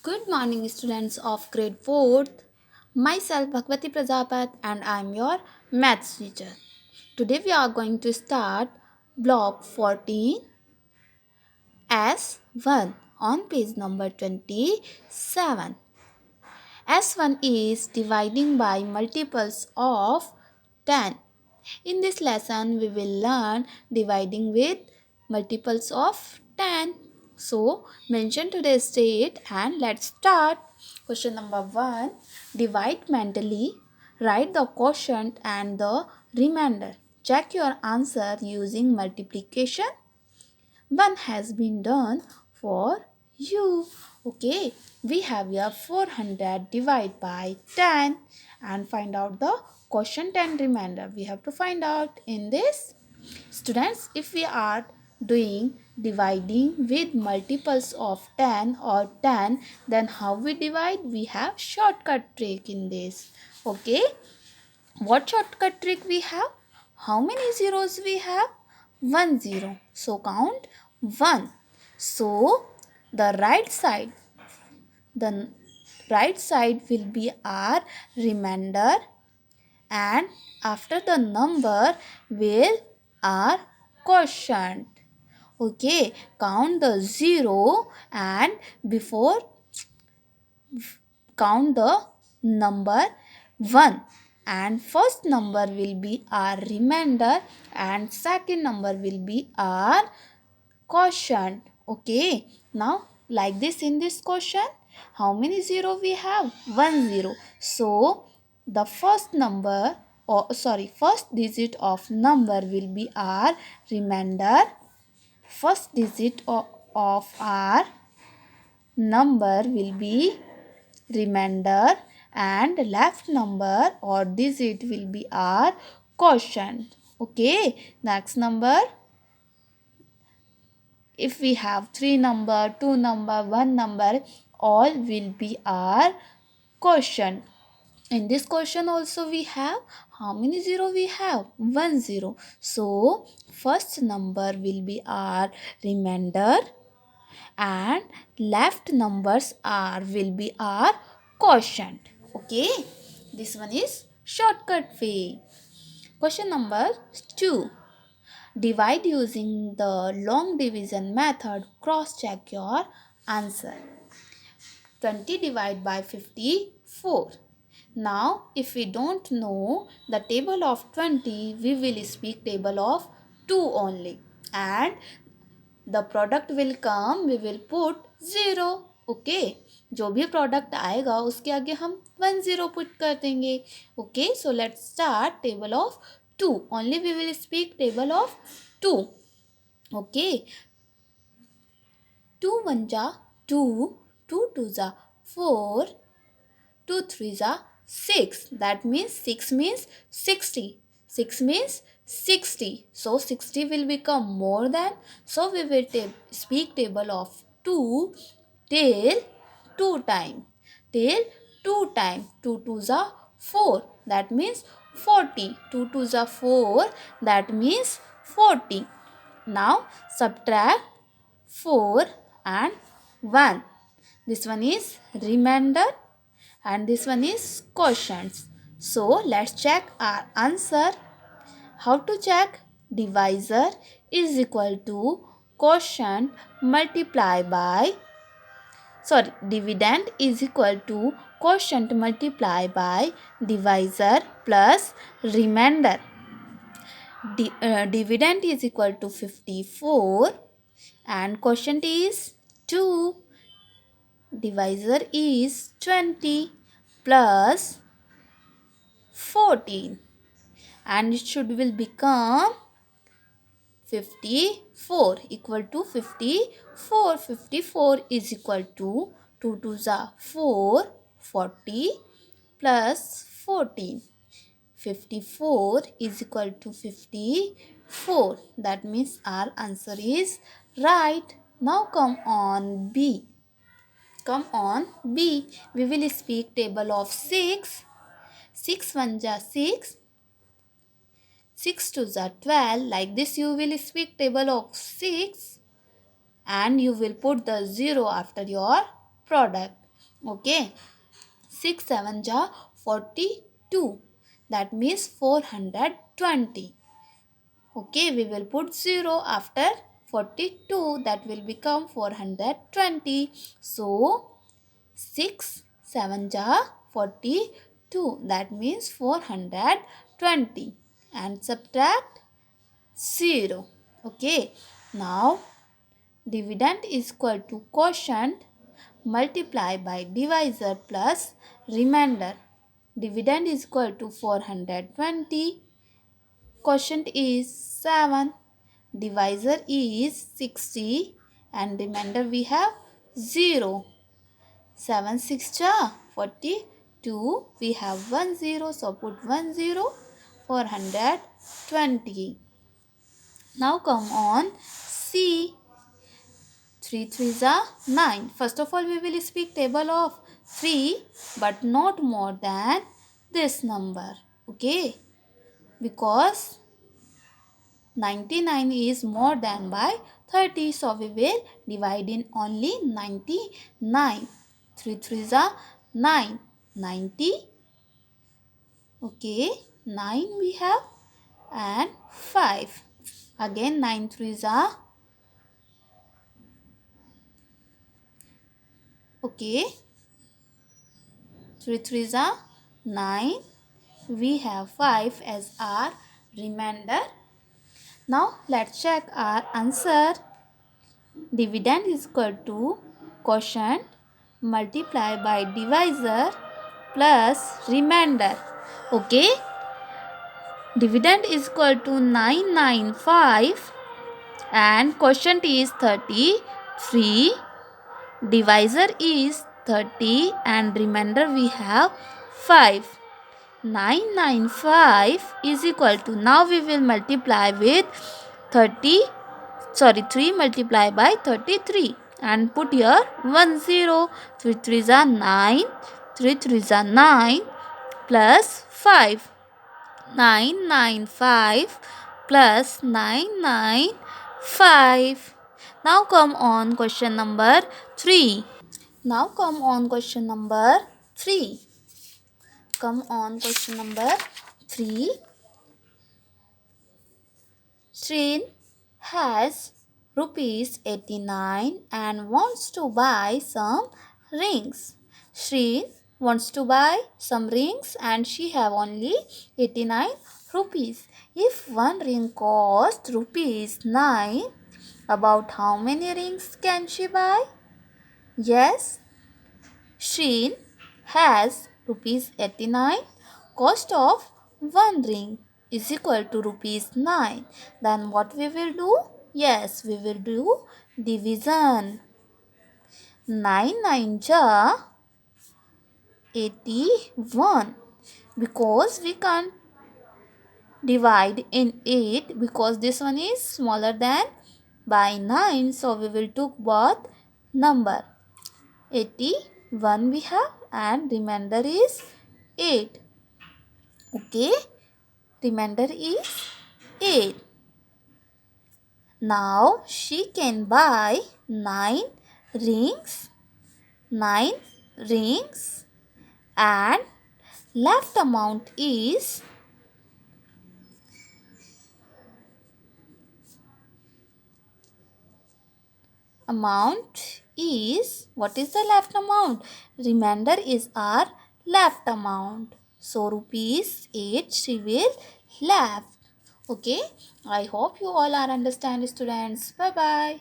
Good morning, students of grade 4th. Myself, Bhagwati Prajapat, and I am your maths teacher. Today, we are going to start block 14 S1 on page number 27. S1 is dividing by multiples of 10. In this lesson, we will learn dividing with multiples of 10. So, mention today's date and let's start. Question number 1. Divide mentally. Write the quotient and the remainder. Check your answer using multiplication. One has been done for you. Okay, we have here 400 divided by 10 and find out the quotient and remainder. We have to find out in this. Students, if we are doing dividing with multiples of 10 or 10, then how we divide? We have shortcut trick in this. Okay, what shortcut trick we have? How many zeros we have? 1 0. So count 1. So the right side will be our remainder, and after the number will our quotient. Okay, count the 0 and before count the number 1, and first number will be our remainder and second number will be our quotient. Okay, now like this, in this quotient how many zero we have? 1 0. So the first number, or sorry, first digit of number will be our remainder. First digit of our number will be remainder, and left number or digit will be our quotient. Okay, next number, if we have 3 number, 2 number, 1 number, all will be our quotient. In this question also we have how many zero we have? 1 0. So first number will be our remainder and left numbers are will be our quotient. Okay, this one is shortcut way. Question number 2. Divide using the long division method. Cross check your answer. 20 divided by 54. Now if we don't know the table of 20, we will speak table of 2 only, and the product will come, we will put 0. Okay, जो भी product आएगा उसके आगे हम 1 0 put कर देंगे. Okay, so let's start table of 2. Only we will speak table of 2. Okay, 2 1 जा 2, 2 2 जा 4, 2 3 जा 6. That means 6 means 60. 6 means 60. So 60 will become more than. So we will speak table of 2 till 2 time. Till 2 time. 2 2 za 4. That means 40. 2 2 za 4. That means 40. Now subtract 4 and 1. This one is remainder and this one is quotients. So let's check our answer. How to check? Divisor is equal to quotient multiply by, sorry, dividend is equal to quotient multiply by divisor plus remainder. Dividend is equal to 54 and quotient is 2. Divisor is 20 plus 14 and it should will become 54 equal to 54. 54 is equal to 2 2 za 4, 40 plus 14. 54 is equal to 54. That means our answer is right. Now come on B. Come on B. We will speak table of 6. 6 1 ja 6. 6 2 are 12. Like this you will speak table of 6 and you will put the 0 after your product. Okay. 6 7 ja 42. That means 420. Okay, we will put 0 after 42. That will become 420. So 6 7 ja 42. That means 420. And subtract 0. Okay. Now dividend is equal to quotient multiply by divisor plus remainder. Dividend is equal to 420. Quotient is 7. Divisor is 60. And remainder we have 0. 7 6 ja 42. We have 1 0. So put 1 0. 420. Now come on C. 3 3s are 9. First of all, we will speak table of 3 but not more than this number. Okay. Because 99 is more than by 30. So we will divide in only 99. 3 3s are 9. 90. Okay. 9 we have and 5. Again 9 3s are okay. 3 3s are 9. We have 5 as our remainder. Now let's check our answer. Dividend is equal to quotient multiply by divisor plus remainder. Okay. Dividend is equal to 995 and quotient is 33. Divisor is 30 and remainder we have 5. 995 is equal to, now we will multiply with 3 multiply by 33 and put here 1 0. 3 3s are 9. 3 3s are 9 plus 5. 995 plus 995. Now come on question number 3. Now come on question number 3. Come on question number 3. Srin has rupees 89 and wants to buy some rings. Srin wants to buy some rings and she have only 89 rupees. If one ring cost rupees 9, about how many rings can she buy? Yes, Srin has rupees 89. Cost of one ring is equal to rupees 9. Then what we will do? Yes, we will do division. 9 9 ja 81. Because we can't divide in 8 because this one is smaller than by 9. So we will took both number. 81 we have and remainder is 8. Okay, remainder is 8. Now she can buy 9 rings, 9 rings and left amount is what is the left amount? Remainder is our left amount. So rupees 8 she will left. Okay. I hope you all are understand students. Bye bye.